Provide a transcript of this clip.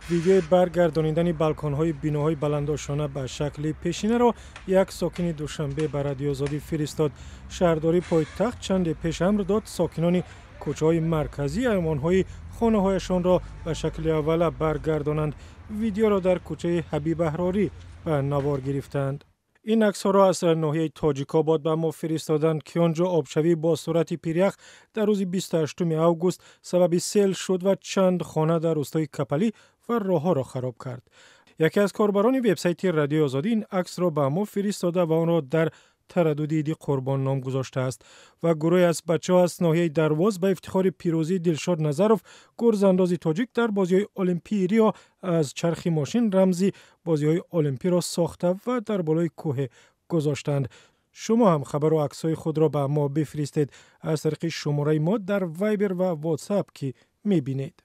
ویدیو برگردانیدن بالکن‌های بیناهای بلندآشانه به شکل پیشینه را یک ساکن دوشنبه به رادیو آزادی فرستاد. شهرداری پایتخت چند پیش امر داد ساکنان کوچه‌های مرکزی ایوان‌های خانه‌هایشان را به شکل اول برگردانند. ویدیو را در کوچه حبیب احراری به نوار گرفتند. این عکس‌ها را از ناحیه تاجیک‌آباد به ما فرستادند که آنجا آبشوی با سرعت پیریخ در روز 28 اوگوست سبب سیل شد و چند خانه در روستای کپلی و راه‌ها را خراب کرد. یکی از کاربران وبسایت رادیو آزادی این عکس را به ما فرستاده و آن را در تردد عید قربان نام گذاشته است و گروهی از بچه‌ها از ناحیه درواز به افتخار پیروزی دلشاد نظروف گرزانداز تاجیک در بازی‌های المپی ریا از چرخ ماشین رمزی بازی‌های المپی را ساخته و در بالای کوه گذاشتند. شما هم خبر و عکس‌های خود را به ما بفرستید از طریق شماره ما در وایبر و واتساپ که می‌بینید.